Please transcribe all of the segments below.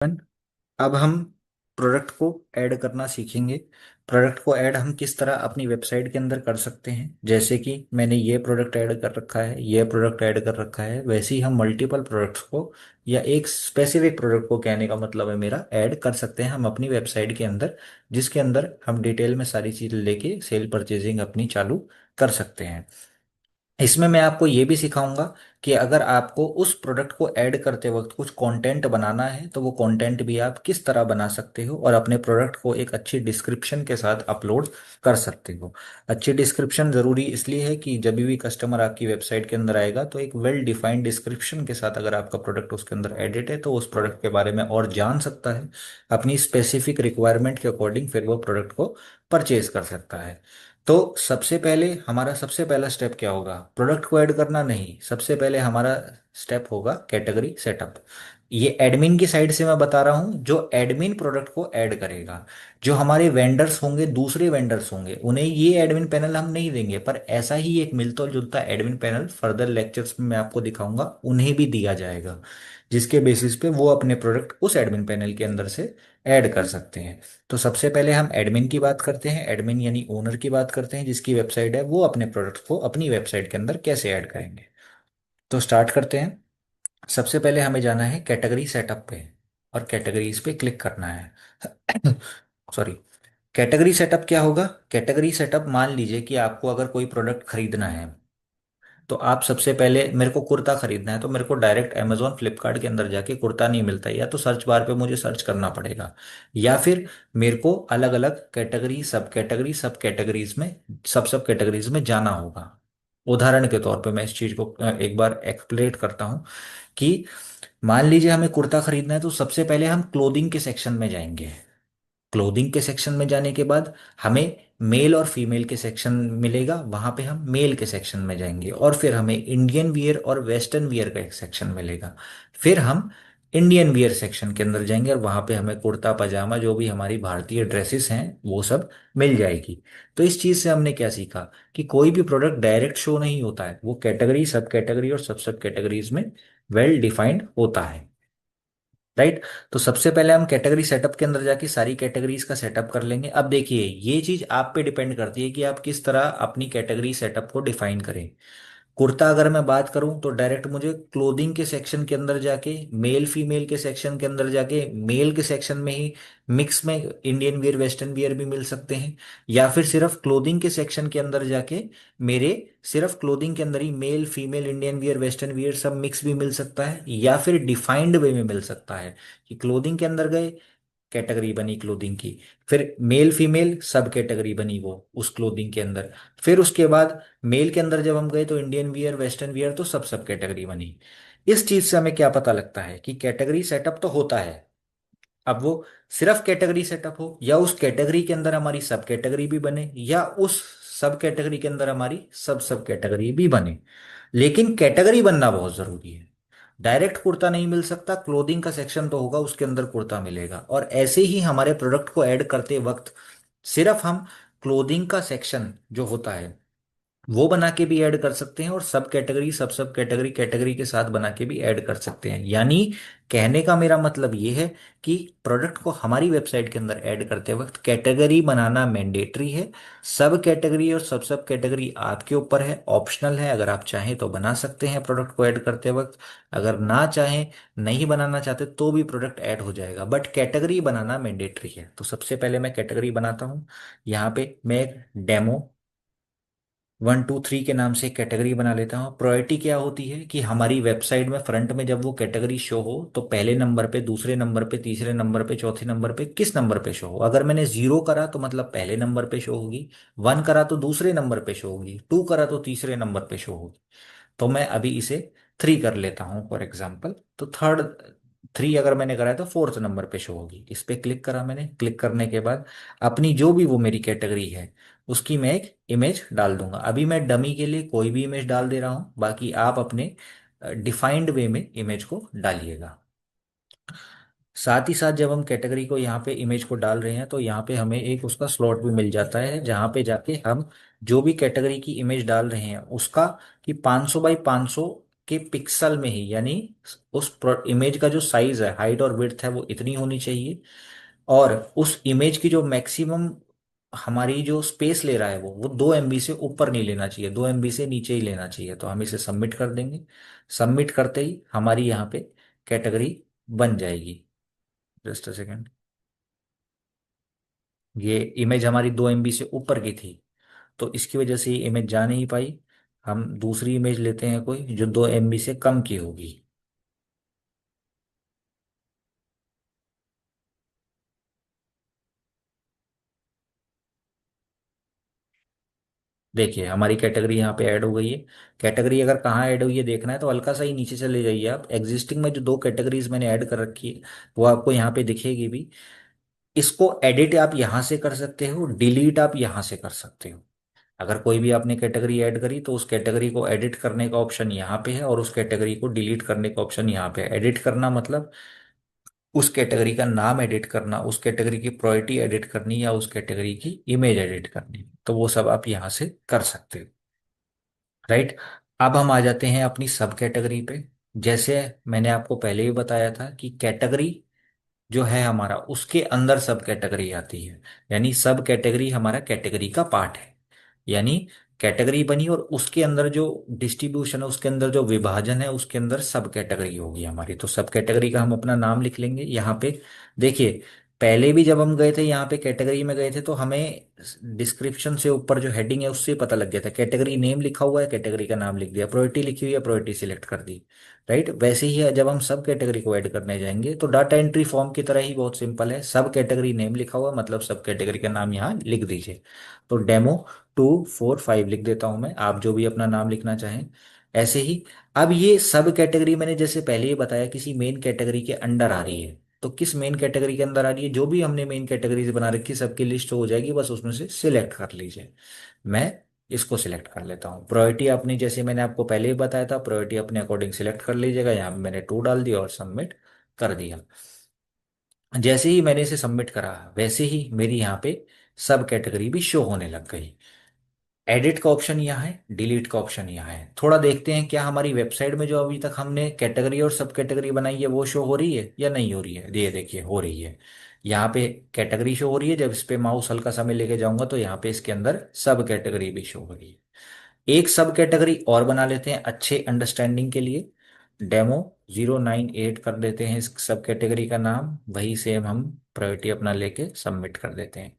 अब हम प्रोडक्ट को ऐड करना सीखेंगे। प्रोडक्ट को ऐड हम किस तरह अपनी वेबसाइट के अंदर कर सकते हैं, जैसे कि मैंने ये प्रोडक्ट ऐड कर रखा है, ये प्रोडक्ट ऐड कर रखा है, वैसे ही हम मल्टीपल प्रोडक्ट्स को या एक स्पेसिफिक प्रोडक्ट को, कहने का मतलब है मेरा, ऐड कर सकते हैं हम अपनी वेबसाइट के अंदर, जिसके अंदर हम डिटेल में सारी चीज़ लेके सेल परचेजिंग अपनी चालू कर सकते हैं। इसमें मैं आपको ये भी सिखाऊंगा कि अगर आपको उस प्रोडक्ट को ऐड करते वक्त कुछ कंटेंट बनाना है तो वो कंटेंट भी आप किस तरह बना सकते हो और अपने प्रोडक्ट को एक अच्छी डिस्क्रिप्शन के साथ अपलोड कर सकते हो। अच्छी डिस्क्रिप्शन ज़रूरी इसलिए है कि जब भी कस्टमर आपकी वेबसाइट के अंदर आएगा तो एक वेल डिफाइंड डिस्क्रिप्शन के साथ अगर आपका प्रोडक्ट उसके अंदर एडिट है तो उस प्रोडक्ट के बारे में और जान सकता है, अपनी स्पेसिफिक रिक्वायरमेंट के अकॉर्डिंग फिर वो प्रोडक्ट को परचेज कर सकता है। तो सबसे पहले हमारा सबसे पहला स्टेप क्या होगा? प्रोडक्ट को ऐड करना नहीं, सबसे पहले हमारा स्टेप होगा कैटेगरी सेटअप। ये एडमिन की साइड से मैं बता रहा हूं, जो एडमिन प्रोडक्ट को ऐड करेगा। जो हमारे वेंडर्स होंगे, दूसरे वेंडर्स होंगे, उन्हें ये एडमिन पैनल हम नहीं देंगे, पर ऐसा ही एक मिलता जुलता एडमिन पैनल फर्दर लेक्चर्स में मैं आपको दिखाऊंगा, उन्हें भी दिया जाएगा, जिसके बेसिस पे वो अपने प्रोडक्ट उस एडमिन पैनल के अंदर से ऐड कर सकते हैं। तो सबसे पहले हम एडमिन की बात करते हैं, एडमिन यानी ओनर की बात करते हैं, जिसकी वेबसाइट है, वो अपने प्रोडक्ट को अपनी वेबसाइट के अंदर कैसे ऐड करेंगे। तो स्टार्ट करते हैं। सबसे पहले हमें जाना है कैटेगरी सेटअप पे और कैटेगरीज पे क्लिक करना है। सॉरी। कैटेगरी सेटअप क्या होगा? कैटेगरी सेटअप, मान लीजिए कि आपको अगर कोई प्रोडक्ट खरीदना है तो आप सबसे पहले, मेरे को कुर्ता खरीदना है तो मेरे को डायरेक्ट अमेजोन फ्लिपकार्ट के अंदर जाके कुर्ता नहीं मिलता है, या तो सर्च बार पे मुझे सर्च करना पड़ेगा, या फिर मेरे को अलग अलग कैटेगरी, सब कैटेगरीज में, सब कैटेगरीज में जाना होगा। उदाहरण के तौर पे मैं इस चीज को एक बार एक्सप्लेन करता हूँ कि मान लीजिए हमें कुर्ता खरीदना है तो सबसे पहले हम क्लोथिंग के सेक्शन में जाएंगे। क्लोथिंग के सेक्शन में जाने के बाद हमें मेल और फीमेल के सेक्शन मिलेगा, वहां पे हम मेल के सेक्शन में जाएंगे, और फिर हमें इंडियन वियर और वेस्टर्न वियर का एक सेक्शन मिलेगा। फिर हम इंडियन वियर सेक्शन के अंदर जाएंगे और वहां पे हमें कुर्ता पजामा, जो भी हमारी भारतीय ड्रेसेस हैं, वो सब मिल जाएगी। तो इस चीज से हमने क्या सीखा कि कोई भी प्रोडक्ट डायरेक्ट शो नहीं होता है, वो कैटेगरी, सब कैटेगरी और सब कैटेगरीज में वेल डिफाइंड होता है। राइट। तो सबसे पहले हम कैटेगरी सेटअप के अंदर जाके सारी कैटेगरीज का सेटअप कर लेंगे। अब देखिए, ये चीज आप पे डिपेंड करती है कि आप किस तरह अपनी कैटेगरी सेटअप को डिफाइन करें। कुर्ता अगर मैं बात करूं तो डायरेक्ट मुझे क्लोथिंग के सेक्शन के अंदर जाके, मेल फीमेल के सेक्शन के अंदर जाके, मेल के सेक्शन में ही मिक्स में इंडियन वियर वेस्टर्न वियर भी मिल सकते हैं, या फिर सिर्फ क्लोथिंग के सेक्शन के अंदर जाके मेरे सिर्फ क्लोथिंग के अंदर ही male female Indian wear western wear सब मिक्स भी मिल सकता है, या फिर डिफाइंड वे में मिल सकता है कि क्लोथिंग के अंदर गए, कैटेगरी बनी क्लोथिंग की, फिर मेल फीमेल सब कैटेगरी बनी वो उस क्लोथिंग के अंदर, फिर उसके बाद मेल के अंदर जब हम गए तो इंडियन वियर वेस्टर्न वियर तो सब कैटेगरी बनी। इस चीज से हमें क्या पता लगता है कि कैटेगरी सेटअप तो होता है। अब वो सिर्फ कैटेगरी सेटअप हो, या उस कैटेगरी के अंदर हमारी सब कैटेगरी भी बने, या उस सब कैटेगरी के अंदर हमारी सब कैटेगरी भी बने, लेकिन कैटेगरी बनना बहुत जरूरी है। डायरेक्ट कुर्ता नहीं मिल सकता, क्लोथिंग का सेक्शन तो होगा, उसके अंदर कुर्ता मिलेगा। और ऐसे ही हमारे प्रोडक्ट को ऐड करते वक्त सिर्फ हम क्लोथिंग का सेक्शन जो होता है वो बना के भी ऐड कर सकते हैं, और सब कैटेगरी, सब कैटेगरी कैटेगरी के साथ बना के भी ऐड कर सकते हैं। यानी कहने का मेरा मतलब ये है कि प्रोडक्ट को हमारी वेबसाइट के अंदर ऐड करते वक्त कैटेगरी बनाना मैंडेटरी है। सब कैटेगरी और सब कैटेगरी आपके ऊपर है, ऑप्शनल है। अगर आप चाहें तो बना सकते हैं प्रोडक्ट को ऐड करते वक्त, अगर ना चाहें, नहीं बनाना चाहते, तो भी प्रोडक्ट ऐड हो जाएगा, बट कैटेगरी बनाना मैंडेटरी है। तो सबसे पहले मैं कैटेगरी बनाता हूँ। यहाँ पे मैं एक डेमो 1 2 3 के नाम से एक कैटेगरी बना लेता हूँ। प्रायोरिटी क्या होती है कि हमारी वेबसाइट में फ्रंट में जब वो कैटेगरी शो हो तो पहले नंबर पे, दूसरे नंबर पे, तीसरे नंबर पे, चौथे नंबर पे, किस नंबर पे शो हो। अगर मैंने 0 करा तो मतलब पहले नंबर पे शो होगी, 1 करा तो दूसरे नंबर पे शो होगी, 2 करा तो तीसरे नंबर पे शो होगी। तो मैं अभी इसे 3 कर लेता हूँ फॉर एग्जाम्पल। तो थर्ड, 3 अगर मैंने करा है तो फोर्थ नंबर पे शो होगी। इस पे क्लिक करा मैंने। क्लिक करने के बाद अपनी जो भी वो मेरी कैटेगरी है उसकी मैं एक इमेज डाल दूंगा। अभी मैं डमी के लिए कोई भी इमेज डाल दे रहा हूँ, बाकी आप अपने डिफाइंड वे में इमेज को डालिएगा। साथ ही साथ जब हम कैटेगरी को, यहाँ पे इमेज को डाल रहे हैं, तो यहाँ पे हमें एक उसका स्लॉट भी मिल जाता है, जहाँ पे जाके हम जो भी कैटेगरी की इमेज डाल रहे हैं उसका, कि 500 बाई 500 के पिक्सल में ही, यानी उस इमेज का जो साइज है, हाइट और विड्थ है, वो इतनी होनी चाहिए। और उस इमेज की जो मैक्सिमम हमारी जो स्पेस ले रहा है वो 2 MB से ऊपर नहीं लेना चाहिए, 2 MB से नीचे ही लेना चाहिए। तो हम इसे सबमिट कर देंगे। सबमिट करते ही हमारी यहाँ पे कैटेगरी बन जाएगी। Just a second. ये इमेज हमारी 2 MB से ऊपर की थी, तो इसकी वजह से ये इमेज जा नहीं पाई। हम दूसरी इमेज लेते हैं कोई जो 2 MB से कम की होगी। देखिए हमारी कैटेगरी यहाँ पे ऐड हो गई है। कैटेगरी अगर कहाँ ऐड हुई है देखना है तो हल्का सा ही नीचे चले जाइए आप। एग्जिस्टिंग में जो 2 कैटेगरीज मैंने ऐड कर रखी है वो आपको यहाँ पे दिखेगी भी। इसको एडिट आप यहाँ से कर सकते हो, डिलीट आप यहाँ से कर सकते हो। अगर कोई भी आपने कैटेगरी ऐड करी तो उस कैटेगरी को एडिट करने का ऑप्शन यहाँ पे है, और उस कैटेगरी को डिलीट करने का ऑप्शन यहाँ पे है। एडिट करना मतलब उस कैटेगरी का नाम एडिट करना, उस कैटेगरी की प्रायोरिटी एडिट करनी, या उस कैटेगरी की इमेज एडिट करनी, तो वो सब आप यहाँ से कर सकते हो। राइट। अब हम आ जाते हैं अपनी सब कैटेगरी पे। जैसे मैंने आपको पहले ही बताया था कि कैटेगरी जो है हमारा, उसके अंदर सब कैटेगरी आती है। यानी सब कैटेगरी हमारा कैटेगरी का पार्ट है। यानी कैटेगरी बनी और उसके अंदर जो डिस्ट्रीब्यूशन है, उसके अंदर जो विभाजन है, उसके अंदर सब कैटेगरी होगी हमारी। तो सब कैटेगरी का हम अपना नाम लिख लेंगे यहाँ पे। देखिए पहले भी जब हम गए थे यहाँ पे कैटेगरी में गए थे तो हमें डिस्क्रिप्शन से ऊपर जो हेडिंग है उससे पता लग गया था। कैटेगरी नेम लिखा हुआ है, कैटेगरी का नाम लिख दिया। प्रायोरिटी लिखी हुई है, प्रायोरिटी सिलेक्ट कर दी। राइट। वैसे ही है, जब हम सब कैटेगरी को ऐड करने जाएंगे तो डाटा एंट्री फॉर्म की तरह ही बहुत सिंपल है। सब कैटेगरी नेम लिखा हुआ मतलब सब कैटेगरी का नाम यहाँ लिख दीजिए। तो Demo 245 लिख देता हूं मैं, आप जो भी अपना नाम लिखना चाहें। ऐसे ही अब ये सब कैटेगरी मैंने जैसे पहले ही बताया किसी मेन कैटेगरी के अंडर आ रही है। तो किस मेन कैटेगरी के अंदर आ रही है, जो भी हमने मेन कैटेगरीज बना रखी है सबकी लिस्ट हो जाएगी, बस उसमें से सिलेक्ट कर लीजिए। मैं इसको सिलेक्ट कर लेता हूँ। प्रायोरिटी आपने जैसे मैंने आपको पहले ही बताया था, प्रायोरिटी अपने अकॉर्डिंग सिलेक्ट कर लीजिएगा। यहाँ पे मैंने 2 डाल दिया और सबमिट कर दिया। जैसे ही मैंने इसे सबमिट करा वैसे ही मेरी यहाँ पे सब कैटेगरी भी शो होने लग गई। एडिट का ऑप्शन यहाँ है, डिलीट का ऑप्शन यहाँ है। थोड़ा देखते हैं क्या हमारी वेबसाइट में जो अभी तक हमने कैटेगरी और सब कैटेगरी बनाई है वो शो हो रही है या नहीं हो रही है। ये देखिए हो रही है। यहाँ पे कैटेगरी शो हो रही है, जब इस पे माउस हल्का सा मैं लेके जाऊंगा तो यहाँ पे इसके अंदर सब कैटेगरी भी शो हो रही है। एक सब कैटेगरी और बना लेते हैं अच्छे अंडरस्टैंडिंग के लिए। Demo 098 कर देते हैं इस सब कैटेगरी का नाम। वही सेम हम प्रायोरिटी अपना लेके सबमिट कर देते हैं।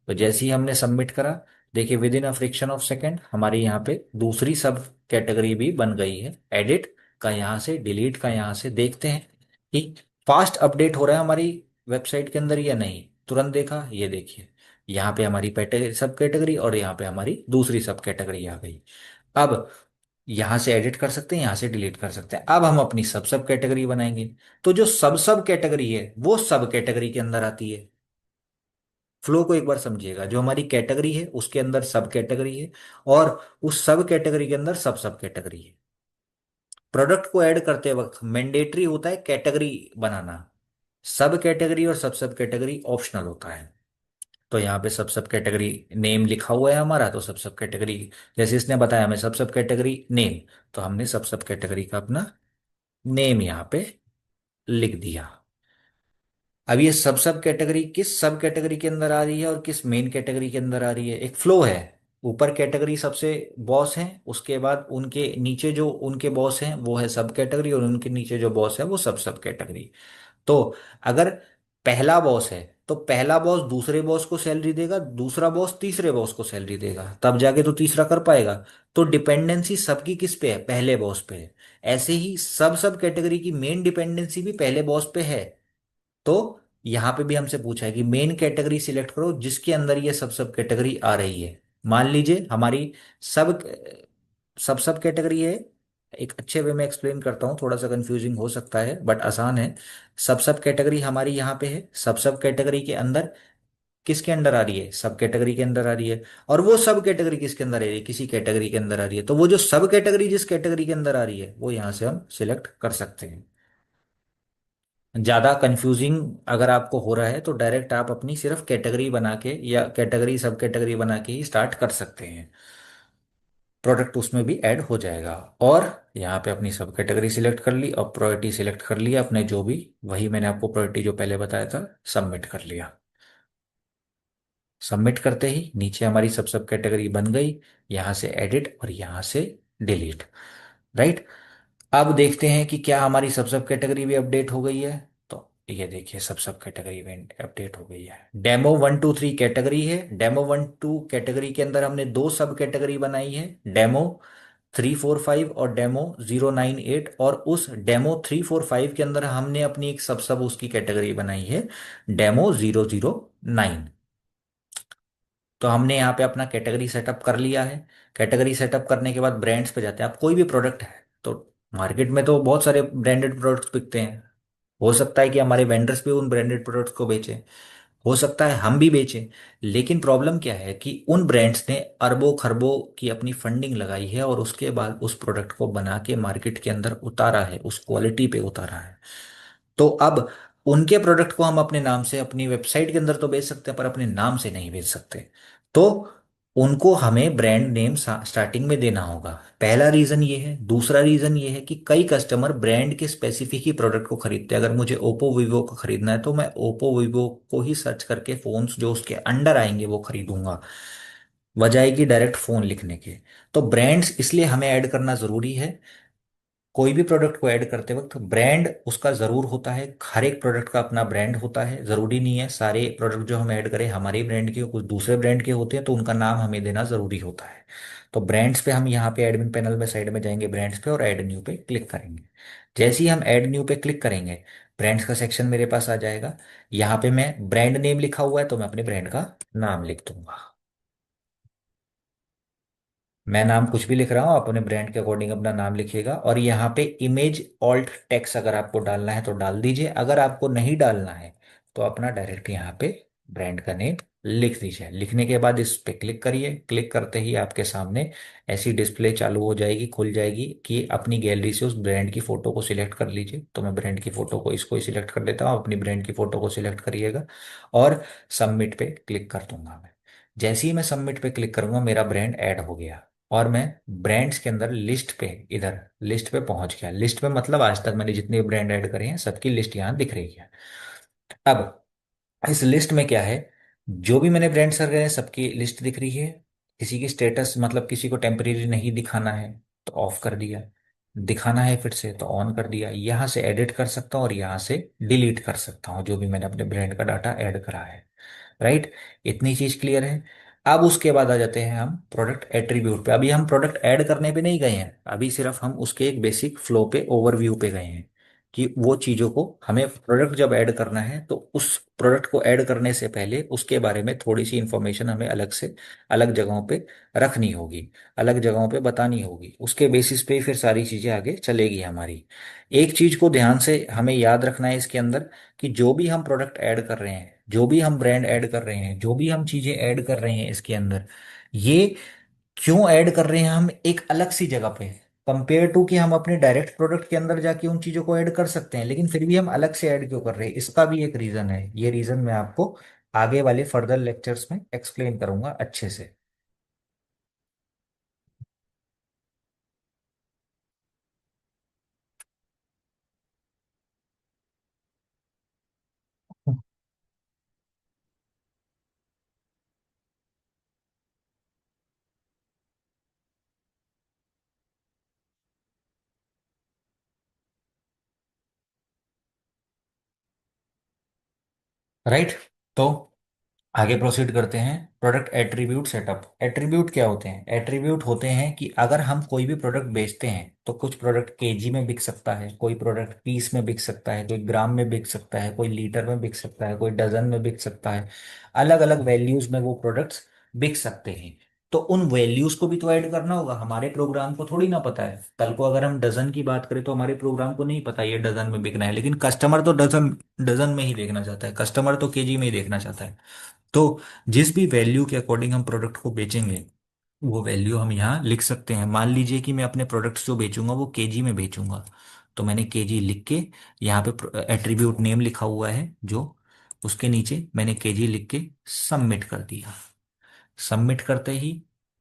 तो जैसे ही हमने सबमिट करा, देखिए with in a friction of second हमारी यहाँ पे दूसरी सब कैटेगरी भी बन गई है। एडिट का यहाँ से, डिलीट का यहाँ से। देखते हैं कि फास्ट अपडेट हो रहा है हमारी वेबसाइट के अंदर या नहीं। तुरंत देखा, ये देखिए यहाँ पे हमारी सब कैटेगरी और यहाँ पे हमारी दूसरी सब कैटेगरी आ गई। अब यहाँ से एडिट कर सकते हैं, यहाँ से डिलीट कर सकते हैं। अब हम अपनी सब सब कैटेगरी बनाएंगे। तो जो सब सब कैटेगरी है वो सब कैटेगरी के अंदर आती है। फ्लो को एक बार समझिएगा, जो हमारी कैटेगरी है उसके अंदर सब कैटेगरी है, और उस सब कैटेगरी के अंदर सब सब कैटेगरी है। प्रोडक्ट को ऐड करते वक्त मैंडेटरी होता है कैटेगरी बनाना। सब कैटेगरी और सब कैटेगरी ऑप्शनल होता है। तो यहाँ पे सब कैटेगरी नेम लिखा हुआ है हमारा, तो सब कैटेगरी जैसे इसने बताया हमें सब कैटेगरी नेम, तो हमने सब कैटेगरी का अपना नेम यहाँ पे लिख दिया। अब ये सब कैटेगरी किस सब कैटेगरी के अंदर आ रही है और किस मेन कैटेगरी के अंदर आ रही है, एक फ्लो है। ऊपर कैटेगरी सबसे बॉस है, उसके बाद उनके नीचे जो उनके बॉस हैं वो है सब कैटेगरी, और उनके नीचे जो बॉस है वो सब कैटेगरी। तो अगर पहला बॉस है तो पहला बॉस दूसरे बॉस को सैलरी देगा, दूसरा बॉस तीसरे बॉस को सैलरी देगा, तब जाके तो तीसरा कर पाएगा। तो डिपेंडेंसी सबकी किस पे है, पहले बॉस पे है। ऐसे ही सब कैटेगरी की मेन डिपेंडेंसी भी पहले बॉस पे है। तो यहाँ पे भी हमसे पूछा है कि मेन कैटेगरी सिलेक्ट करो जिसके अंदर ये सब कैटेगरी आ रही है। मान लीजिए हमारी सब सब कैटेगरी है। एक अच्छे वे में एक्सप्लेन करता हूँ, थोड़ा सा कंफ्यूजिंग हो सकता है बट आसान है। सब कैटेगरी हमारी यहाँ पे है। सब कैटेगरी के अंदर किसके अंडर आ रही है, सब कैटेगरी के अंदर आ रही है। और वो सब कैटेगरी किसके अंदर आ रही है, किसी कैटेगरी के अंदर आ रही है। तो वो जो सब कैटेगरी जिस कैटेगरी के अंदर आ रही है वो यहाँ से हम सिलेक्ट कर सकते हैं। ज्यादा कंफ्यूजिंग अगर आपको हो रहा है तो डायरेक्ट आप अपनी सिर्फ कैटेगरी बना के या कैटेगरी सब कैटेगरी बना के ही स्टार्ट कर सकते हैं। प्रोडक्ट उसमें भी ऐड हो जाएगा। और यहाँ पे अपनी सब कैटेगरी सिलेक्ट कर ली और प्रायोरिटी सिलेक्ट कर लिया अपने जो भी, वही मैंने आपको प्रायोरिटी जो पहले बताया था, सबमिट कर लिया। सबमिट करते ही नीचे हमारी सब सब कैटेगरी बन गई। यहाँ से एडिट और यहाँ से डिलीट। राइट। अब देखते हैं कि क्या हमारी सब सब कैटेगरी भी अपडेट हो गई है। तो ये देखिए सब सब कैटेगरी में अपडेट हो गई है। डेमो 1 2 3 कैटेगरी है। डेमो 1 2 कैटेगरी के अंदर हमने दो सब कैटेगरी बनाई है, डेमो 3 4 5 और डेमो 0 9 8। और उस डेमो 3 4 5 के अंदर हमने अपनी एक सब सब उसकी कैटेगरी बनाई है, डेमो 0 0 9। तो हमने यहाँ पे अपना कैटेगरी सेटअप कर लिया है। कैटेगरी सेटअप करने के बाद ब्रांड्स पे जाते हैं। अब कोई भी प्रोडक्ट है तो मार्केट में तो बहुत सारे ब्रांडेड प्रोडक्ट्स बिकते हैं। हो सकता है कि हमारे वेंडर्स भी उन ब्रांडेड प्रोडक्ट्स को बेचें, हो सकता है हम भी बेचें। लेकिन प्रॉब्लम क्या है कि उन ब्रांड्स ने अरबों खरबों की अपनी फंडिंग लगाई है और उसके बाद उस प्रोडक्ट को बना के मार्केट के अंदर उतारा है, उस क्वालिटी पे उतारा है। तो अब उनके प्रोडक्ट को हम अपने नाम से अपनी वेबसाइट के अंदर तो बेच सकते हैं पर अपने नाम से नहीं बेच सकते। तो उनको हमें ब्रांड नेम स्टार्टिंग में देना होगा। पहला रीजन ये है। दूसरा रीजन ये है कि कई कस्टमर ब्रांड के स्पेसिफिक ही प्रोडक्ट को खरीदते हैं। अगर मुझे ओप्पो वीवो को खरीदना है तो मैं ओप्पो वीवो को ही सर्च करके फोन्स जो उसके अंडर आएंगे वो खरीदूंगा, बजाय कि डायरेक्ट फोन लिखने के। तो ब्रांड्स इसलिए हमें ऐड करना जरूरी है। कोई भी प्रोडक्ट को ऐड करते वक्त ब्रांड उसका जरूर होता है। हर एक प्रोडक्ट का अपना ब्रांड होता है। जरूरी नहीं है सारे प्रोडक्ट जो हम ऐड करें हमारे ब्रांड के हो, कुछ दूसरे ब्रांड के होते हैं तो उनका नाम हमें देना जरूरी होता है। तो ब्रांड्स पे हम यहाँ पे एडमिन पैनल में साइड में जाएंगे, ब्रांड्स पे और ऐड न्यू पे क्लिक करेंगे। जैसे ही हम ऐड न्यू पे क्लिक करेंगे ब्रांड्स का सेक्शन मेरे पास आ जाएगा। यहाँ पे मैं ब्रांड नेम लिखा हुआ है तो मैं अपने ब्रांड का नाम लिख दूंगा। मैं नाम कुछ भी लिख रहा हूँ, अपने ब्रांड के अकॉर्डिंग अपना नाम लिखिएगा। और यहाँ पे इमेज ऑल्ट टेक्स्ट अगर आपको डालना है तो डाल दीजिए, अगर आपको नहीं डालना है तो अपना डायरेक्ट यहाँ पे ब्रांड का नेम लिख दीजिए। लिखने के बाद इस पे क्लिक करिए। क्लिक करते ही आपके सामने ऐसी डिस्प्ले चालू हो जाएगी, खुल जाएगी कि अपनी गैलरी से उस ब्रांड की फोटो को सिलेक्ट कर लीजिए। तो मैं ब्रांड की फोटो को इसको ही सिलेक्ट कर लेता हूँ, अपनी ब्रांड की फोटो को सिलेक्ट करिएगा और सबमिट पे क्लिक कर दूंगा मैं। जैसे ही मैं सबमिट पे क्लिक करूंगा मेरा ब्रांड ऐड हो गया और मैं ब्रांड्स के अंदर लिस्ट पे, इधर लिस्ट पे पहुंच गया। लिस्ट पे मतलब आज तक मैंने जितने ब्रांड ऐड करे हैं सबकी लिस्ट यहाँ दिख रही है। अब इस लिस्ट में क्या है, जो भी मैंने ब्रांड्स करे हैं सबकी लिस्ट दिख रही है। किसी की स्टेटस मतलब किसी को टेम्परेरी नहीं दिखाना है तो ऑफ कर दिया, दिखाना है फिर से तो ऑन कर दिया। यहाँ से एडिट कर सकता हूँ और यहाँ से डिलीट कर सकता हूँ जो भी मैंने अपने ब्रांड का डाटा ऐड करा है। राइट। इतनी चीज क्लियर है। अब उसके बाद आ जाते हैं हम प्रोडक्ट एट्रीब्यूट पे। अभी हम प्रोडक्ट ऐड करने पे नहीं गए हैं, अभी सिर्फ हम उसके एक बेसिक फ्लो पे, ओवरव्यू पे गए हैं कि वो चीजों को हमें प्रोडक्ट जब ऐड करना है तो उस प्रोडक्ट को ऐड करने से पहले उसके बारे में थोड़ी सी इंफॉर्मेशन हमें अलग से अलग जगहों पे रखनी होगी, अलग जगहों पे बतानी होगी। उसके बेसिस पे ही फिर सारी चीजें आगे चलेगी हमारी। एक चीज को ध्यान से हमें याद रखना है इसके अंदर कि जो भी हम प्रोडक्ट ऐड कर रहे हैं, जो भी हम ब्रांड ऐड कर रहे हैं, जो भी हम चीजें ऐड कर रहे हैं इसके अंदर, ये क्यों ऐड कर रहे हैं हम एक अलग सी जगह पे, कंपेयर टू कि हम अपने डायरेक्ट प्रोडक्ट के अंदर जाके उन चीजों को ऐड कर सकते हैं लेकिन फिर भी हम अलग से ऐड क्यों कर रहे हैं, इसका भी एक रीजन है। ये रीजन मैं आपको आगे वाले फर्दर लेक्चर्स में एक्सप्लेन करूंगा अच्छे से। राइट। तो आगे प्रोसीड करते हैं। Product attribute setup. एट्रीब्यूट क्या होते हैं? एट्रीब्यूट होते हैं कि अगर हम कोई भी प्रोडक्ट बेचते हैं तो कुछ प्रोडक्ट केजी में बिक सकता है, कोई प्रोडक्ट पीस में बिक सकता है, कोई ग्राम में बिक सकता है, कोई लीटर में बिक सकता है, कोई डजन में बिक सकता है। अलग अलग वैल्यूज में वो प्रोडक्ट्स बिक सकते हैं। तो उन वैल्यूज को भी तो ऐड करना होगा। हमारे प्रोग्राम को थोड़ी ना पता है, कल को अगर हम डजन की बात करें तो हमारे प्रोग्राम को नहीं पता ये डजन में बिकना है, लेकिन कस्टमर तो डजन डजन में ही देखना चाहता है, कस्टमर तो केजी में ही देखना चाहता है। तो जिस भी वैल्यू के अकॉर्डिंग हम प्रोडक्ट को बेचेंगे वो वैल्यू हम यहाँ लिख सकते हैं। मान लीजिए कि मैं अपने प्रोडक्ट्स जो बेचूंगा वो केजी में बेचूंगा तो मैंने केजी लिख के यहाँ पे एट्रीब्यूट नेम लिखा हुआ है जो, उसके नीचे मैंने केजी लिख के सबमिट कर दिया। सबमिट करते ही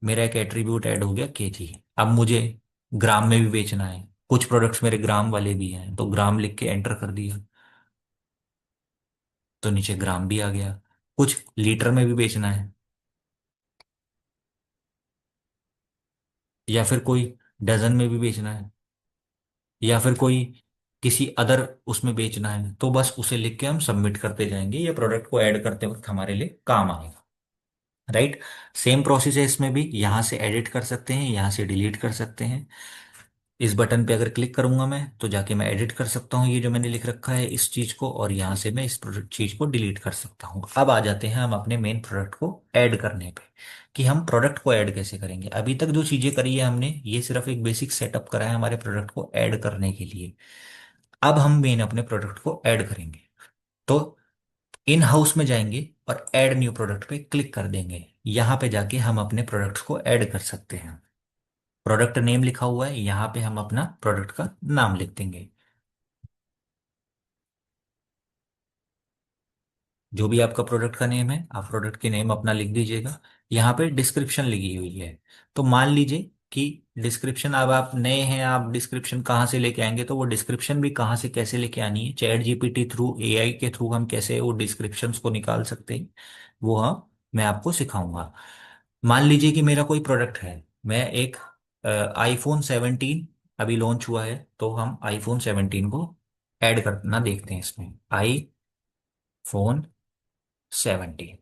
मेरा एक एट्रीब्यूट ऐड हो गया केजी। अब मुझे ग्राम में भी बेचना है, कुछ प्रोडक्ट्स मेरे ग्राम वाले भी हैं, तो ग्राम लिख के एंटर कर दिया, तो नीचे ग्राम भी आ गया। कुछ लीटर में भी बेचना है, या फिर कोई डजन में भी बेचना है, या फिर कोई किसी अदर उसमें बेचना है, तो बस उसे लिख के हम सबमिट करते जाएंगे, ये प्रोडक्ट को ऐड करते वक्त हमारे लिए काम आएगा। राइट। सेम प्रोसेस है इसमें भी, यहां से एडिट कर सकते हैं, यहां से डिलीट कर सकते हैं। इस बटन पे अगर क्लिक करूंगा मैं, तो जाके मैं एडिट कर सकता हूँ ये जो मैंने लिख रखा है इस चीज को, और यहाँ से मैं इस प्रोडक्ट चीज को डिलीट कर सकता हूँ। अब आ जाते हैं हम अपने मेन प्रोडक्ट को ऐड करने पे, कि हम प्रोडक्ट को ऐड कैसे करेंगे। अभी तक जो चीजें करी है हमने, ये सिर्फ एक बेसिक सेटअप करा है हमारे प्रोडक्ट को ऐड करने के लिए। अब हम मेन अपने प्रोडक्ट को ऐड करेंगे। तो इन हाउस में जाएंगे और ऐड न्यू प्रोडक्ट पे क्लिक कर देंगे। यहाँ पे जाके हम अपने प्रोडक्ट्स को ऐड कर सकते हैं। प्रोडक्ट नेम लिखा हुआ है, यहाँ पे हम अपना प्रोडक्ट का नाम लिख देंगे, जो भी आपका प्रोडक्ट का नेम है आप प्रोडक्ट के नेम अपना लिख दीजिएगा। यहाँ पे डिस्क्रिप्शन लिखी हुई है, तो मान लीजिए कि डिस्क्रिप्शन, अब आप नए हैं, आप डिस्क्रिप्शन कहाँ से लेके आएंगे, तो वो डिस्क्रिप्शन भी कहाँ से कैसे लेके आनी है, चैट जीपीटी थ्रू, एआई के थ्रू हम कैसे वो डिस्क्रिप्शंस को निकाल सकते हैं, वो हम मैं आपको सिखाऊंगा। मान लीजिए कि मेरा कोई प्रोडक्ट है, मैं एक iPhone 17 अभी लॉन्च हुआ है, तो हम iPhone 17 को ऐड करना देखते हैं इसमें। iPhone 17,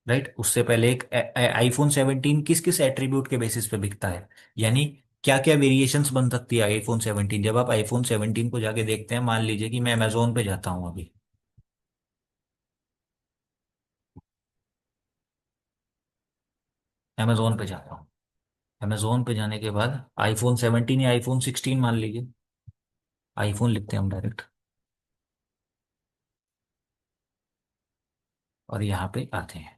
right. उससे पहले एक iPhone 17 किस किस एट्रीब्यूट के बेसिस पे बिकता है, यानी क्या क्या वेरिएशंस बन सकती है iPhone 17। जब आप iPhone 17 को जाके देखते हैं, मान लीजिए कि मैं अमेजोन पे जाता हूँ अभी, अमेजोन पे जाता हूँ, अमेजोन पे जाने के बाद iPhone 17 या iPhone 16 मान लीजिए, आईफोन लिखते हैं हम डायरेक्ट, और यहाँ पे आते हैं,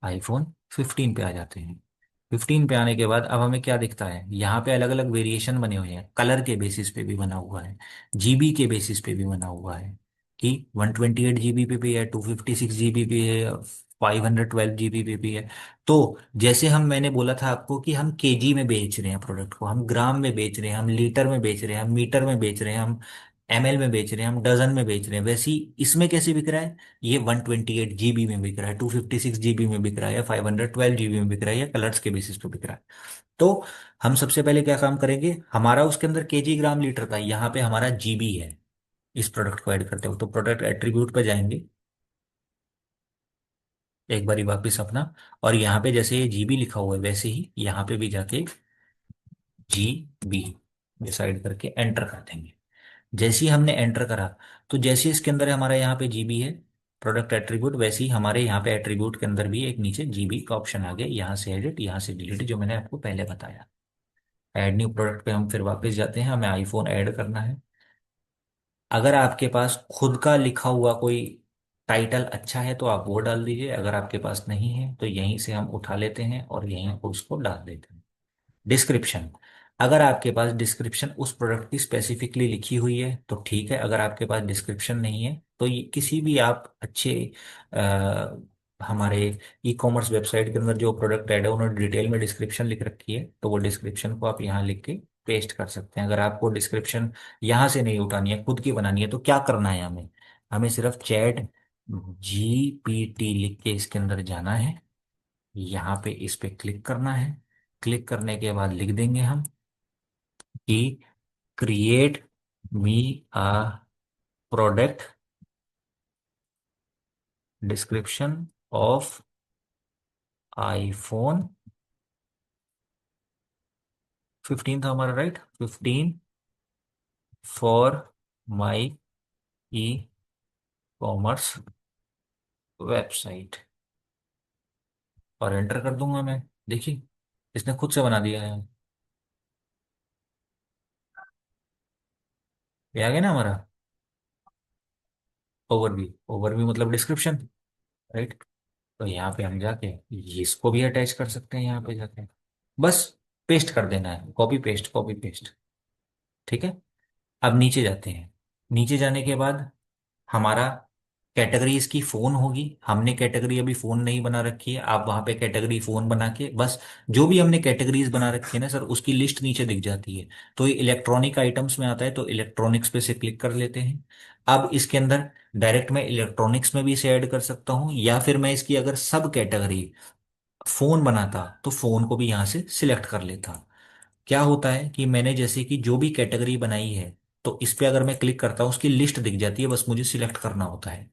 iPhone 15 पे आ जाते हैं। 15 पे आने के बाद अब हमें क्या दिखता है, यहाँ पे अलग अलग वेरिएशन बने हुए हैं, कलर के बेसिस पे भी बना हुआ है, जीबी के बेसिस पे भी बना हुआ है, कि 128 GB पे भी है, 256 GB पे है, 512 GB पे भी है। तो जैसे हम, मैंने बोला था आपको कि हम केजी में बेच रहे हैं प्रोडक्ट को, हम ग्राम में बेच रहे हैं, हम लीटर में बेच रहे हैं, हम मीटर में बेच रहे हैं, हम एमएल में बेच रहे हैं, हम डजन में बेच रहे हैं, वैसे ही इसमें कैसे बिक रहा है, ये 128 GB में बिक रहा है, 256 GB में बिक रहा है, या 512 GB में बिक रहा है, या कलर्स के बेसिस पे बिक रहा है। तो हम सबसे पहले क्या काम करेंगे, हमारा उसके अंदर केजी ग्राम लीटर था, यहाँ पे हमारा जीबी है। इस प्रोडक्ट को ऐड करते हो तो प्रोडक्ट एट्रीब्यूट पे जाएंगे एक बारी वापस अपना, और यहाँ पे जैसे ये जीबी लिखा हुआ है, वैसे ही यहाँ पे भी जाके जीबी डिसाइड करके एंटर कर देंगे। जैसे ही हमने एंटर करा, तो जैसे इसके अंदर हमारा यहाँ पे जीबी है प्रोडक्ट एट्रीब्यूट, वैसे ही हमारे यहाँ पे एट्रीब्यूट के अंदर भी एक नीचे जीबी का ऑप्शन आ गया, यहाँ से एडिट, यहाँ से डिलीट, जो मैंने आपको पहले बताया। ऐड न्यू प्रोडक्ट पे हम फिर वापस जाते हैं, हमें आईफोन ऐड करना है। अगर आपके पास खुद का लिखा हुआ कोई टाइटल अच्छा है तो आप वो डाल दीजिए, अगर आपके पास नहीं है तो यहीं से हम उठा लेते हैं और यहीं पर उसको डाल देते हैं। डिस्क्रिप्शन, अगर आपके पास डिस्क्रिप्शन उस प्रोडक्ट की स्पेसिफिकली लिखी हुई है तो ठीक है, अगर आपके पास डिस्क्रिप्शन नहीं है तो ये किसी भी आप अच्छे आ, हमारे ई कॉमर्स वेबसाइट के अंदर जो प्रोडक्ट ऐड है उन्होंने डिटेल में डिस्क्रिप्शन लिख रखी है, तो वो डिस्क्रिप्शन को आप यहाँ लिख के पेस्ट कर सकते हैं। अगर आपको डिस्क्रिप्शन यहाँ से नहीं उठानी है, खुद की बनानी है, तो क्या करना है हमें, हमें सिर्फ चैट जीपीटी लिख के इसके अंदर जाना है, यहाँ पे इस पे क्लिक करना है। क्लिक करने के बाद लिख देंगे हम कि create me a product description of iPhone 15 था हमारा, right, 15 for my e commerce website, और एंटर कर दूंगा मैं। देखिए इसने खुद से बना दिया है, ये आ गया ना हमारा ओवरव्यू। ओवरव्यू मतलब डिस्क्रिप्शन, राइट। तो यहाँ पे हम जाके ये इसको भी अटैच कर सकते हैं, यहाँ पे जाके बस पेस्ट कर देना है, कॉपी पेस्ट कॉपी पेस्ट। ठीक है। अब नीचे जाते हैं, नीचे जाने के बाद हमारा कैटेगरी इसकी फोन होगी। हमने कैटेगरी अभी फोन नहीं बना रखी है, आप वहां पे कैटेगरी फोन बना के बस जो भी हमने कैटेगरीज बना रखी है ना सर, उसकी लिस्ट नीचे दिख जाती है। तो ये इलेक्ट्रॉनिक आइटम्स में आता है, तो इलेक्ट्रॉनिक्स पे से क्लिक कर लेते हैं। अब इसके अंदर डायरेक्ट मैं इलेक्ट्रॉनिक्स में भी इसे ऐड कर सकता हूँ, या फिर मैं इसकी अगर सब कैटेगरी फोन बनाता तो फोन को भी यहाँ से सिलेक्ट कर लेता। क्या होता है कि मैंने जैसे कि जो भी कैटेगरी बनाई है, तो इस पे अगर मैं क्लिक करता हूँ उसकी लिस्ट दिख जाती है, बस मुझे सिलेक्ट करना होता है।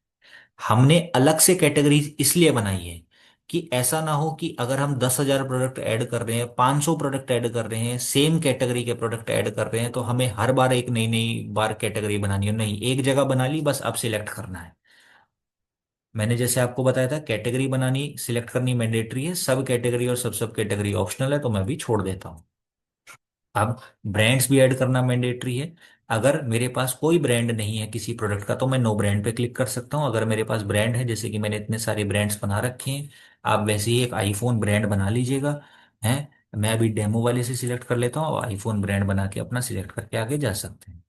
हमने अलग से कैटेगरीज इसलिए बनाई है कि ऐसा ना हो कि अगर हम 10,000 प्रोडक्ट ऐड कर रहे हैं, 500 प्रोडक्ट ऐड कर रहे हैं, सेम कैटेगरी के प्रोडक्ट ऐड कर रहे हैं, तो हमें हर बार एक नई नई बार कैटेगरी बनानी है। नहीं, एक जगह बना ली बस, अब सिलेक्ट करना है। मैंने जैसे आपको बताया था कैटेगरी बनानी सिलेक्ट करनी मैंडेटरी है, सब कैटेगरी और सब सब कैटेगरी ऑप्शनल है, तो मैं भी छोड़ देता हूँ। अब ब्रांड्स भी ऐड करना मैंडेटरी है। अगर मेरे पास कोई ब्रांड नहीं है किसी प्रोडक्ट का, तो मैं नो ब्रांड पे क्लिक कर सकता हूँ। अगर मेरे पास ब्रांड है, जैसे कि मैंने इतने सारे ब्रांड्स बना रखे हैं, आप वैसे ही एक आईफोन ब्रांड बना लीजिएगा। हैं, मैं अभी डेमो वाले से सिलेक्ट कर लेता हूँ और आईफोन ब्रांड बना के अपना सिलेक्ट करके आगे जा सकते हैं।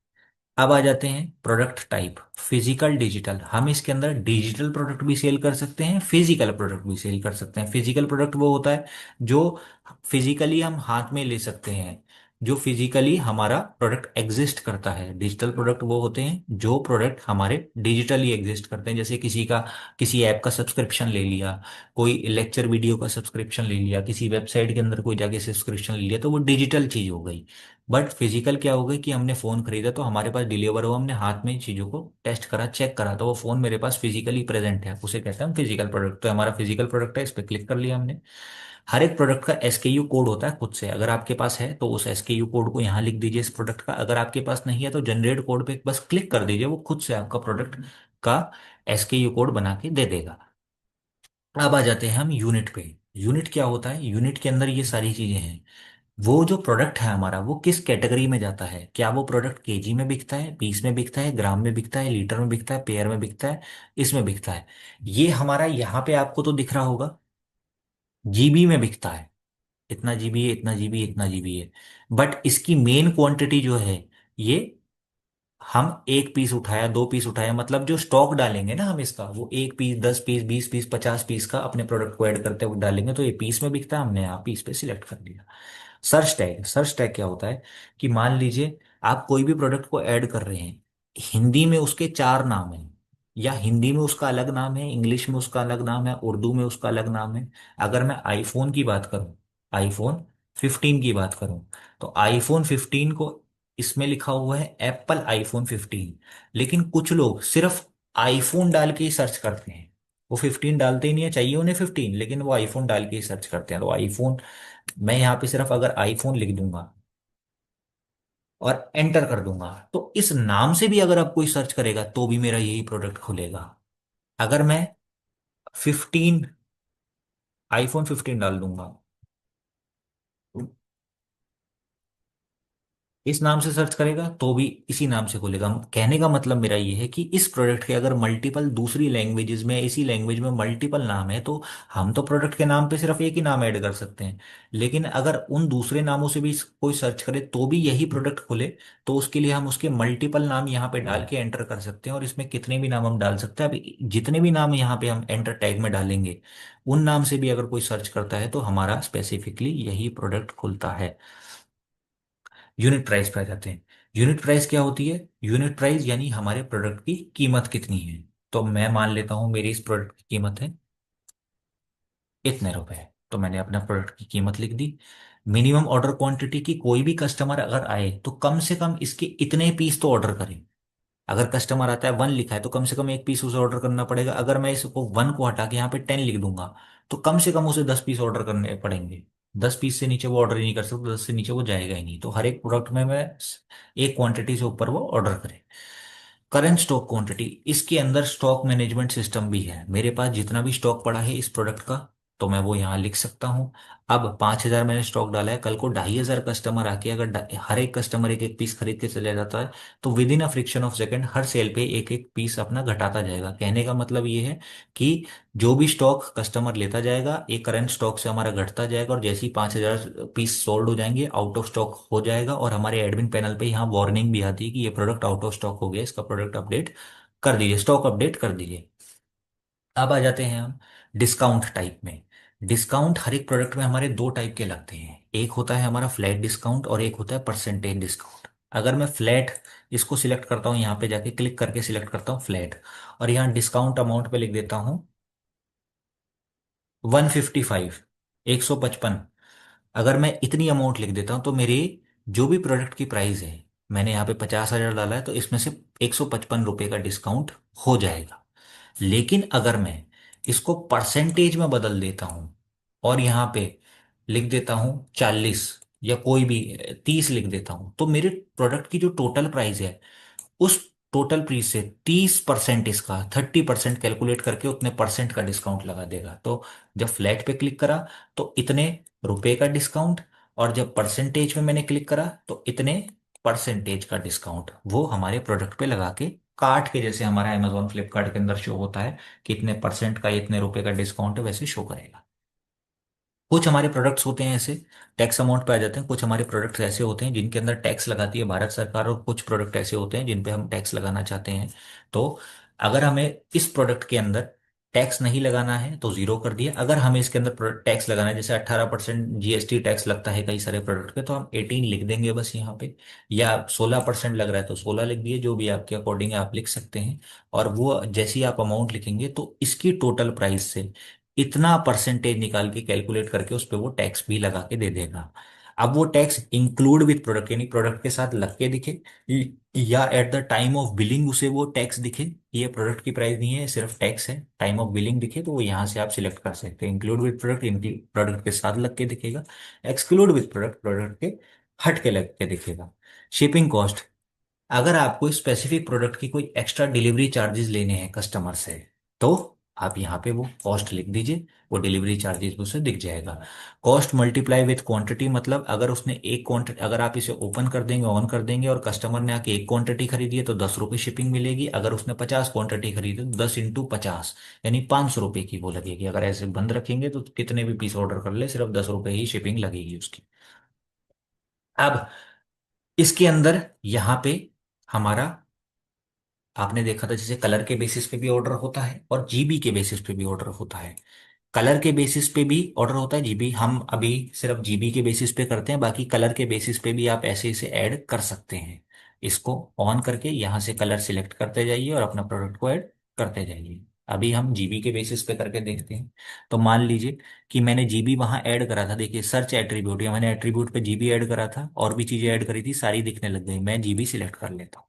अब आ जाते हैं प्रोडक्ट टाइप, फिजिकल डिजिटल। हम इसके अंदर डिजिटल प्रोडक्ट भी सेल कर सकते हैं, फिजिकल प्रोडक्ट भी सेल कर सकते हैं। फिजिकल प्रोडक्ट वो होता है जो फिजिकली हम हाथ में ले सकते हैं, जो फिजिकली हमारा प्रोडक्ट एग्जिस्ट करता है। डिजिटल प्रोडक्ट वो होते हैं जो प्रोडक्ट हमारे डिजिटली एग्जिस्ट करते हैं, जैसे किसी का किसी ऐप का सब्सक्रिप्शन ले लिया, कोई लेक्चर वीडियो का सब्सक्रिप्शन ले लिया, किसी वेबसाइट के अंदर कोई जाके सब्सक्रिप्शन ले लिया, तो वो डिजिटल चीज हो गई। बट फिजिकल क्या हो गई कि हमने फोन खरीदा तो हमारे पास डिलीवर हुआ, हमने हाथ में चीजों को टेस्ट करा, चेक करा, तो वो फोन मेरे पास फिजिकली प्रेजेंट है, उसे कहते हैं हम फिजिकल प्रोडक्ट। तो हमारा फिजिकल प्रोडक्ट है, इस पर क्लिक कर लिया हमने। हर एक प्रोडक्ट का एसकेयू कोड होता है खुद से, अगर आपके पास है तो उस एसकेयू कोड को यहाँ लिख दीजिए इस प्रोडक्ट का। अगर आपके पास नहीं है तो जनरेट कोड पे बस क्लिक कर दीजिए, वो खुद से आपका प्रोडक्ट का एसकेयू कोड बना के दे देगा। अब आ जाते हैं हम यूनिट पे। यूनिट क्या होता है? यूनिट के अंदर ये सारी चीजें हैं। वो जो प्रोडक्ट है हमारा, वो किस कैटेगरी में जाता है, क्या वो प्रोडक्ट केजी में बिकता है, पीस में बिकता है, ग्राम में बिकता है, लीटर में बिकता है, पेयर में बिकता है, इसमें बिकता है। ये हमारा यहाँ पे आपको तो दिख रहा होगा, जीबी में बिकता है। इतना जीबी है, इतना जीबी, इतना जीबी है। बट इसकी मेन क्वांटिटी जो है, ये हम एक पीस उठाया, दो पीस उठाया, मतलब जो स्टॉक डालेंगे ना हम इसका, वो एक पीस, 10 पीस, 20 पीस, 50 पीस का अपने प्रोडक्ट को ऐड करते हुए डालेंगे, तो ये पीस में बिकता है। हमने यहाँ पीस पे सिलेक्ट कर लिया। सर्च टैग, सर्च टैग क्या होता है कि मान लीजिए आप कोई भी प्रोडक्ट को ऐड कर रहे हैं, हिंदी में उसके 4 नाम हैं, या हिंदी में उसका अलग नाम है, इंग्लिश में उसका अलग नाम है, उर्दू में उसका अलग नाम है। अगर मैं आईफोन की बात करूं, आईफोन 15 की बात करूं, तो आईफोन 15 को इसमें लिखा हुआ है एप्पल आईफोन 15। लेकिन कुछ लोग सिर्फ आईफोन डाल के ही सर्च करते हैं, वो 15 डालते ही नहीं है, चाहिए उन्हें 15, लेकिन वो आईफोन डाल के ही सर्च करते हैं। तो आईफोन, मैं यहाँ पे सिर्फ अगर आईफोन लिख दूंगा और एंटर कर दूंगा, तो इस नाम से भी अगर आप कोई सर्च करेगा तो भी मेरा यही प्रोडक्ट खुलेगा। अगर मैं 15, आईफोन 15 डाल दूंगा, इस नाम से सर्च करेगा तो भी इसी नाम से खुलेगा। कहने का मतलब मेरा ये है कि इस प्रोडक्ट के अगर मल्टीपल दूसरी लैंग्वेजेस में, इसी लैंग्वेज में मल्टीपल नाम है, तो हम तो प्रोडक्ट के नाम पे सिर्फ एक ही नाम ऐड कर सकते हैं। लेकिन अगर उन दूसरे नामों से भी कोई सर्च करे तो भी यही प्रोडक्ट खुले, तो उसके लिए हम उसके मल्टीपल नाम यहाँ पे डाल के एंटर कर सकते हैं, और इसमें कितने भी नाम हम डाल सकते हैं। अब जितने भी नाम यहाँ पे हम एंटर टैग में डालेंगे, उन नाम से भी अगर कोई सर्च करता है तो हमारा स्पेसिफिकली यही प्रोडक्ट खुलता है। यूनिट प्राइस पे आ जाते हैं। यूनिट प्राइस क्या होती है? यूनिट प्राइस यानी हमारे प्रोडक्ट की कीमत कितनी है। तो मैं मान लेता हूं मेरी इस प्रोडक्ट की कीमत है इतने रुपए, तो मैंने अपना प्रोडक्ट की कीमत लिख दी। मिनिमम ऑर्डर क्वांटिटी की, कोई भी कस्टमर अगर आए तो कम से कम इसके इतने पीस तो ऑर्डर करे। अगर कस्टमर आता है 1 लिखा है तो कम से कम एक पीस उसे ऑर्डर करना पड़ेगा। अगर मैं इसको 1 को हटा के यहाँ पे 10 लिख दूंगा, तो कम से कम उसे 10 पीस ऑर्डर करने पड़ेंगे। 10 पीस से नीचे वो ऑर्डर ही नहीं कर सकता, 10 से नीचे वो जाएगा ही नहीं। तो हर एक प्रोडक्ट में मैं एक क्वांटिटी से ऊपर वो ऑर्डर करे। करंट स्टॉक क्वांटिटी, इसके अंदर स्टॉक मैनेजमेंट सिस्टम भी है। मेरे पास जितना भी स्टॉक पड़ा है इस प्रोडक्ट का, तो मैं वो यहाँ लिख सकता हूँ। अब 5,000 मैंने स्टॉक डाला है, कल को 2,500 कस्टमर आके अगर हर एक कस्टमर एक एक पीस खरीद के चले जाता है, तो within a friction of second हर सेल पे एक एक पीस अपना घटाता जाएगा। कहने का मतलब ये है कि जो भी स्टॉक कस्टमर लेता जाएगा, एक करंट स्टॉक से हमारा घटता जाएगा, और जैसे ही 5,000 पीस सोल्ड हो जाएंगे, आउट ऑफ स्टॉक हो जाएगा, और हमारे एडमिन पैनल पे यहाँ वार्निंग भी आती है कि ये प्रोडक्ट आउट ऑफ स्टॉक हो गया, इसका प्रोडक्ट अपडेट कर दीजिए, स्टॉक अपडेट कर दीजिए। अब आ जाते हैं हम डिस्काउंट टाइप में। डिस्काउंट हर एक प्रोडक्ट में हमारे दो टाइप के लगते हैं, एक होता है हमारा फ्लैट डिस्काउंट और एक होता है परसेंटेज डिस्काउंट। अगर मैं फ्लैट इसको सिलेक्ट करता हूँ, यहाँ पे जाके क्लिक करके सिलेक्ट करता हूँ फ्लैट, और यहाँ डिस्काउंट अमाउंट पे लिख देता हूँ 155, 155। अगर मैं इतनी अमाउंट लिख देता हूँ तो मेरे जो भी प्रोडक्ट की प्राइस है, मैंने यहाँ पे 50,000 डाला है तो इसमें से 155 रुपये का डिस्काउंट हो जाएगा। लेकिन अगर मैं इसको परसेंटेज में बदल देता हूं और यहां पे लिख देता हूं 40 या कोई भी 30 लिख देता हूं, तो मेरे प्रोडक्ट की जो टोटल प्राइस है उस टोटल प्राइस से 30% इसका 30% कैलकुलेट करके उतने परसेंट का डिस्काउंट लगा देगा। तो जब फ्लैट पे क्लिक करा तो इतने रुपए का डिस्काउंट, और जब परसेंटेज में मैंने क्लिक करा तो इतने परसेंटेज का डिस्काउंट वो हमारे प्रोडक्ट पे लगा के, काट के, जैसे हमारा अमेजोन फ्लिपकार्ट के अंदर शो होता है कि इतने परसेंट का इतने रुपए का डिस्काउंट है, वैसे शो करेगा। कुछ हमारे प्रोडक्ट्स होते हैं ऐसे, टैक्स अमाउंट पे आ जाते हैं। कुछ हमारे प्रोडक्ट्स ऐसे होते हैं जिनके अंदर टैक्स लगाती है भारत सरकार, और कुछ प्रोडक्ट ऐसे होते हैं जिन पे हम टैक्स लगाना चाहते हैं। तो अगर हमें इस प्रोडक्ट के अंदर टैक्स नहीं लगाना है तो जीरो कर दिया, अगर हमें इसके अंदर टैक्स लगाना है, जैसे 18% जीएसटी टैक्स लगता है कई सारे प्रोडक्ट पे, तो हम 18 लिख देंगे बस यहाँ पे। या 16% लग रहा है तो 16 लिख दिए, जो भी आपके अकॉर्डिंग है आप लिख सकते हैं। और वो जैसे ही आप अमाउंट लिखेंगे तो इसकी टोटल प्राइस से इतना परसेंटेज निकाल के कैलकुलेट करके उस पर वो टैक्स भी लगा के दे देगा। अब वो टैक्स इंक्लूड विथ प्रोडक्ट यानी प्रोडक्ट के साथ लग के दिखे, या at the time of billing उसे वो टैक्स दिखे, ये प्रोडक्ट की प्राइस नहीं है सिर्फ टैक्स है, टाइम ऑफ बिलिंग दिखे, तो वो यहाँ से आप सिलेक्ट कर सकते हैं। इंक्लूड विथ प्रोडक्ट प्रोडक्ट के साथ लग के दिखेगा, एक्सक्लूड विथ प्रोडक्ट प्रोडक्ट के हट के लग के दिखेगा। शिपिंग कॉस्ट, अगर आपको स्पेसिफिक प्रोडक्ट की कोई एक्स्ट्रा डिलीवरी चार्जेस लेने हैं कस्टमर से, तो आप यहाँ पे वो कॉस्ट लिख दीजिए, वो डिलीवरी चार्जेस उसे दिख जाएगा। कॉस्ट मल्टीप्लाई विथ क्वांटिटी, मतलब अगर उसने एक क्वांटिटी, अगर आप इसे ओपन कर देंगे ऑन कर देंगे और कस्टमर ने आके एक क्वांटिटी खरीदी है तो 10 रुपये शिपिंग मिलेगी। अगर उसने 50 क्वांटिटी खरीदी तो 10 × 50 यानी 500 रुपये की वो लगेगी। अगर ऐसे बंद रखेंगे तो कितने भी पीस ऑर्डर कर ले सिर्फ 10 रुपये ही शिपिंग लगेगी उसकी। अब इसके अंदर यहाँ पे हमारा, आपने देखा था जैसे कलर के बेसिस पे भी ऑर्डर होता है और जीबी के बेसिस पे भी ऑर्डर होता है। कलर के बेसिस पे भी ऑर्डर होता है, जीबी हम अभी सिर्फ जीबी के बेसिस पे करते हैं, बाकी कलर के बेसिस पे भी आप ऐसे इसे ऐड कर सकते हैं। इसको ऑन करके यहाँ से कलर सिलेक्ट करते जाइए और अपना प्रोडक्ट को ऐड करते जाइए। अभी हम जीबी के बेसिस पे करके देखते हैं। तो मान लीजिए कि मैंने जीबी वहां ऐड करा था, देखिए सर्च एट्रीब्यूट, या मैंने एट्रीब्यूट पे जीबी ऐड करा था और भी चीजें ऐड करी थी, सारी दिखने लग गई। मैं जीबी सिलेक्ट कर लेता हूँ।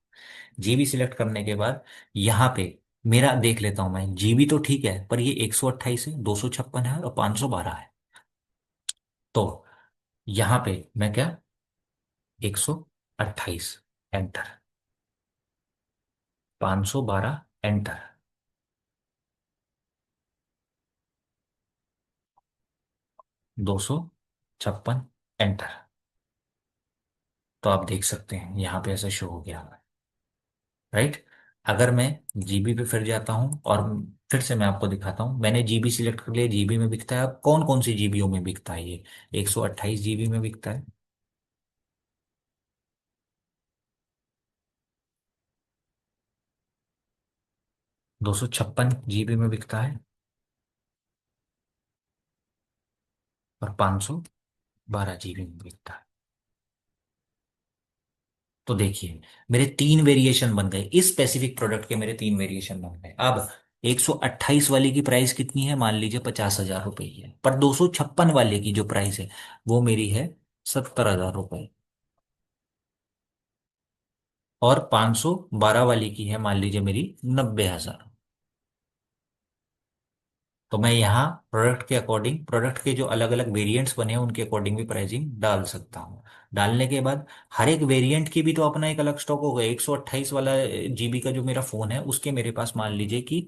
जीबी सिलेक्ट करने के बाद यहाँ पे मेरा देख लेता हूं मैं, जीबी तो ठीक है पर ये 128 है, 256 है और 512 है। तो यहाँ पे मैं क्या, 128 एंटर, 512 एंटर, 256 एंटर। तो आप देख सकते हैं यहाँ पे ऐसा शो हो गया, राइट। अगर मैं जीबी पे फिर जाता हूँ और फिर से मैं आपको दिखाता हूँ, मैंने जीबी सिलेक्ट कर लिया, जीबी में बिकता है। अब कौन कौन सी जीबीओ में बिकता है ये, 128 जीबी में बिकता है, 256 जीबी में बिकता है और 512 जीबी में बिकता है। तो देखिए मेरे तीन वेरिएशन बन गए, इस स्पेसिफिक प्रोडक्ट के मेरे तीन वेरिएशन बन गए। अब 128 वाले की प्राइस कितनी है, मान लीजिए 50,000 रुपये ही है, पर 256 वाले की जो प्राइस है वो मेरी है 70,000 रुपये, और 512 वाली की है मान लीजिए मेरी 90,000। तो मैं यहाँ प्रोडक्ट के अकॉर्डिंग, प्रोडक्ट के जो अलग अलग वेरिएंट्स बने हैं उनके अकॉर्डिंग भी प्राइसिंग डाल सकता हूँ। डालने के बाद हर एक वेरिएंट की भी तो अपना एक अलग स्टॉक होगा। 128 वाला जीबी का जो मेरा फोन है उसके मेरे पास मान लीजिए कि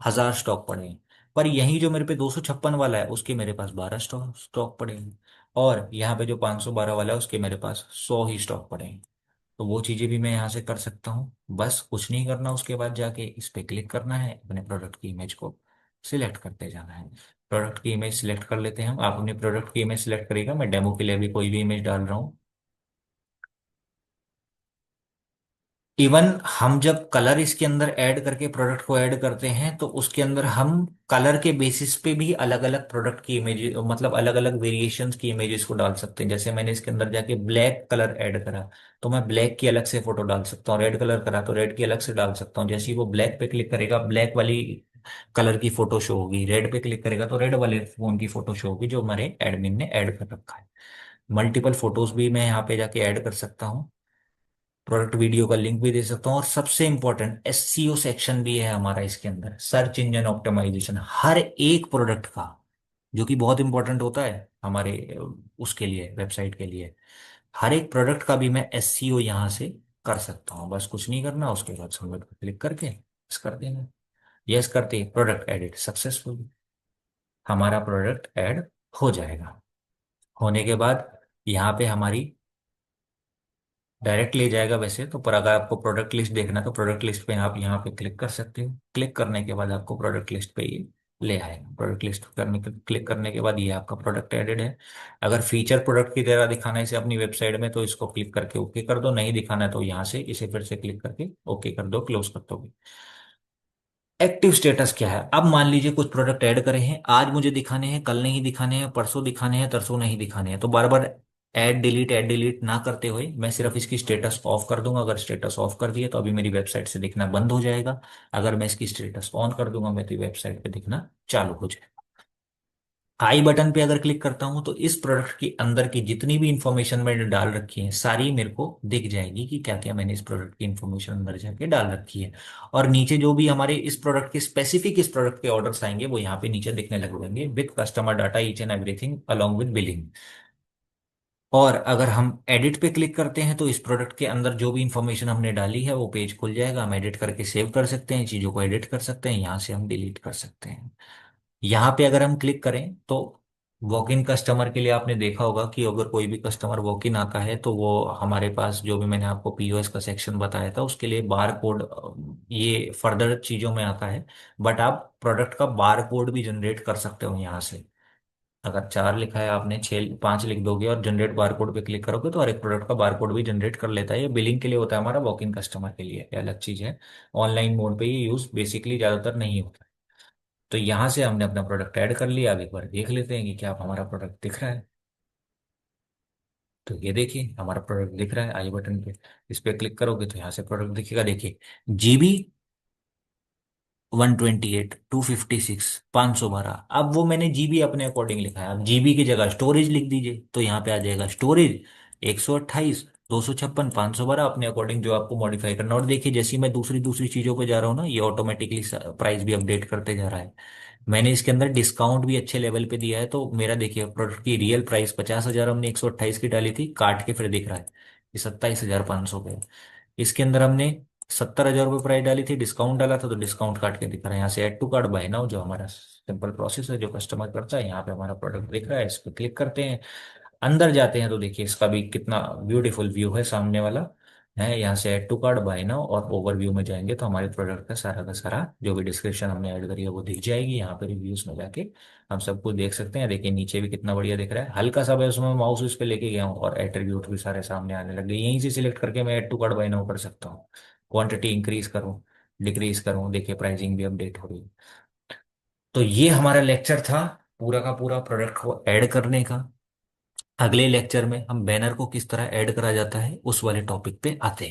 1,000 स्टॉक पड़े हैं, पर यही जो मेरे पे 256 वाला है उसके मेरे पास 12 स्टॉक स्टॉक पड़े हैं, और यहाँ पे जो 512 वाला है उसके मेरे पास 100 ही स्टॉक पड़े हैं। तो वो चीजें भी मैं यहाँ से कर सकता हूँ, बस कुछ नहीं करना। उसके बाद जाके इस पे क्लिक करना है, अपने प्रोडक्ट की इमेज को सिलेक्ट करते जाना है। प्रोडक्ट की इमेज सिलेक्ट कर लेते हैं हम, आप अपने प्रोडक्ट की इमेज सिलेक्ट करिएगा, मैं डेमो के लिए अभी कोई भी इमेज डाल रहा हूँ। इवन हम जब कलर इसके अंदर ऐड करके प्रोडक्ट को ऐड करते हैं तो उसके अंदर हम कलर के बेसिस पे भी अलग अलग प्रोडक्ट की इमेज, मतलब अलग अलग वेरिएशंस की इमेजेस को डाल सकते हैं। जैसे मैंने इसके अंदर जाके ब्लैक कलर ऐड करा तो मैं ब्लैक की अलग से फोटो डाल सकता हूँ, रेड कलर करा तो रेड की अलग से डाल सकता हूँ। जैसे ही वो ब्लैक पे क्लिक करेगा ब्लैक वाली कलर की फोटो शो होगी, रेड पे क्लिक करेगा तो रेड वाले फोन की फोटो शो होगी जो हमारे एडमिन ने ऐड कर रखा है। मल्टीपल फोटोज भी मैं यहाँ पे जाके ऐड कर सकता हूँ, प्रोडक्ट वीडियो का लिंक भी दे सकता हूँ, और सबसे इंपॉर्टेंट एससीओ सेक्शन भी है हमारा इसके अंदर, सर्च इंजन ऑप्टिमाइजेशन हर एक प्रोडक्ट का, जो कि बहुत इंपॉर्टेंट होता है हमारे उसके लिए, वेबसाइट के लिए। हर एक प्रोडक्ट का भी मैं एससीओ यहाँ से कर सकता हूँ। बस कुछ नहीं करना, उसके बाद सबमिट पर क्लिक करके यस कर देना। यस करते ही प्रोडक्ट एडिट सक्सेसफुल, हमारा प्रोडक्ट ऐड हो जाएगा। होने के बाद यहाँ पे हमारी डायरेक्ट ले जाएगा वैसे तो, पर अगर आपको प्रोडक्ट लिस्ट देखना है तो प्रोडक्ट लिस्ट पे आप यहाँ पे क्लिक कर सकते हो। क्लिक करने के बाद आपको प्रोडक्ट लिस्ट पे ये ले आएगा। प्रोडक्ट लिस्ट करने के क्लिक करने के बाद ये आपका प्रोडक्ट एडेड है। अगर फीचर प्रोडक्ट की तरह दिखाना है इसे अपनी वेबसाइट में तो इसको क्लिक करके ओके कर दो, नहीं दिखाना है तो यहाँ से इसे फिर से क्लिक करके ओके कर दो, क्लोज कर दो। एक्टिव स्टेटस क्या है? अब मान लीजिए कुछ प्रोडक्ट ऐड करे हैं, आज मुझे दिखाने हैं, कल नहीं दिखाने हैं, परसों दिखाने हैं, तरसों नहीं दिखाने हैं, तो बार बार ऐड डिलीट ना करते हुए मैं सिर्फ इसकी स्टेटस ऑफ कर दूंगा। अगर स्टेटस ऑफ कर दिए तो अभी मेरी वेबसाइट से दिखना बंद हो जाएगा। अगर मैं इसकी स्टेटस ऑन कर दूंगा मैं तो वेबसाइट पे दिखना चालू हो जाएगा। आई बटन पे अगर क्लिक करता हूं तो इस प्रोडक्ट के अंदर की जितनी भी इंफॉर्मेशन मैंने डाल रखी है सारी मेरे को दिख जाएगी कि क्या क्या मैंने इस प्रोडक्ट की इंफॉर्मेशन अंदर जाके डाल रखी है। और नीचे जो भी हमारे इस प्रोडक्ट के स्पेसिफिक इस प्रोडक्ट के ऑर्डर्स आएंगे वो यहाँ पे नीचे दिखने लग जाएंगे with customer data each and everything along with billing. और अगर हम एडिट पे क्लिक करते हैं तो इस प्रोडक्ट के अंदर जो भी इंफॉर्मेशन हमने डाली है वो पेज खुल जाएगा। हम एडिट करके सेव कर सकते हैं, चीज़ों को एडिट कर सकते हैं, यहाँ से हम डिलीट कर सकते हैं। यहाँ पे अगर हम क्लिक करें तो वॉक इन कस्टमर के लिए आपने देखा होगा कि अगर कोई भी कस्टमर वॉक इन आता है तो वो हमारे पास जो भी मैंने आपको पीओएस का सेक्शन बताया था उसके लिए बार कोड, ये फर्दर चीज़ों में आता है। बट आप प्रोडक्ट का बार कोड भी जनरेट कर सकते हो यहाँ से। अगर 4 लिखा है आपने 6 5 लिख दोगे और जनरेट बार कोड पे क्लिक करोगे तो हर एक प्रोडक्ट का बार कोड भी जनरेट कर लेता है। ये बिलिंग के लिए होता है, हमारा वॉक इन कस्टमर के लिए ये अलग चीज़ है। ऑनलाइन मोड पे ये यूज बेसिकली ज़्यादातर नहीं होता। तो यहाँ से हमने अपना प्रोडक्ट ऐड कर लिया। अब एक बार देख लेते हैं कि क्या हमारा प्रोडक्ट दिख रहा है। तो ये देखिए हमारा प्रोडक्ट दिख रहा है आई बटन पे। इस पे क्लिक करोगे तो यहाँ से प्रोडक्ट दिखेगा। देखिए जीबी 128, 256, 512। अब वो मैंने जीबी अपने अकॉर्डिंग लिखा है, अब जीबी की जगह स्टोरेज लिख दीजिए तो यहाँ पे आ जाएगा स्टोरेज 128, 256, 512 अपने अकॉर्डिंग जो आपको मॉडिफाई करना। और देखिए जैसे ही मैं दूसरी दूसरी चीज़ों पे जा रहा हूँ ना ये ऑटोमेटिकली प्राइस भी अपडेट करते जा रहा है। मैंने इसके अंदर डिस्काउंट भी अच्छे लेवल पे दिया है तो मेरा देखिए प्रोडक्ट की रियल प्राइस 50,000 हमने 128 की डाली थी, काट के फिर दिख रहा है ये 27,500 पे है। इसके अंदर हमने 70,000 रुपये प्राइस डाली थी, डिस्काउंट डाला था तो डिस्काउंट काट के दिख रहा है। यहाँ से add to cart buy now जो हमारा सिंपल प्रोसेस है जो कस्टमर करता है, यहाँ पे हमारा प्रोडक्ट दिख रहा है, इस पर क्लिक करते हैं। अंदर जाते हैं तो देखिए इसका भी कितना ब्यूटीफुल व्यू है सामने वाला है। यहाँ से add to cart buy now और ओवरव्यू में जाएंगे तो हमारे प्रोडक्ट का सारा जो भी डिस्क्रिप्शन हमने ऐड करी है वो दिख जाएगी। यहाँ पे रिव्यूज में जाके हम सब कुछ देख सकते हैं। देखिए नीचे भी कितना बढ़िया दिख रहा है। हल्का सा मैं उसमें माउस उस पे लेके गया हूँ और एट्रीब्यूट भी सारे सामने आने लग गए। यहीं से सिलेक्ट करके मैं add to cart buy now कर सकता हूँ। क्वांटिटी इंक्रीज करूँ, डिक्रीज करूँ, देखिए प्राइसिंग भी अपडेट हो रही है। तो ये हमारा लेक्चर था पूरा का पूरा प्रोडक्ट को ऐड करने का। अगले लेक्चर में हम बैनर को किस तरह ऐड करा जाता है उस वाले टॉपिक पे आते हैं।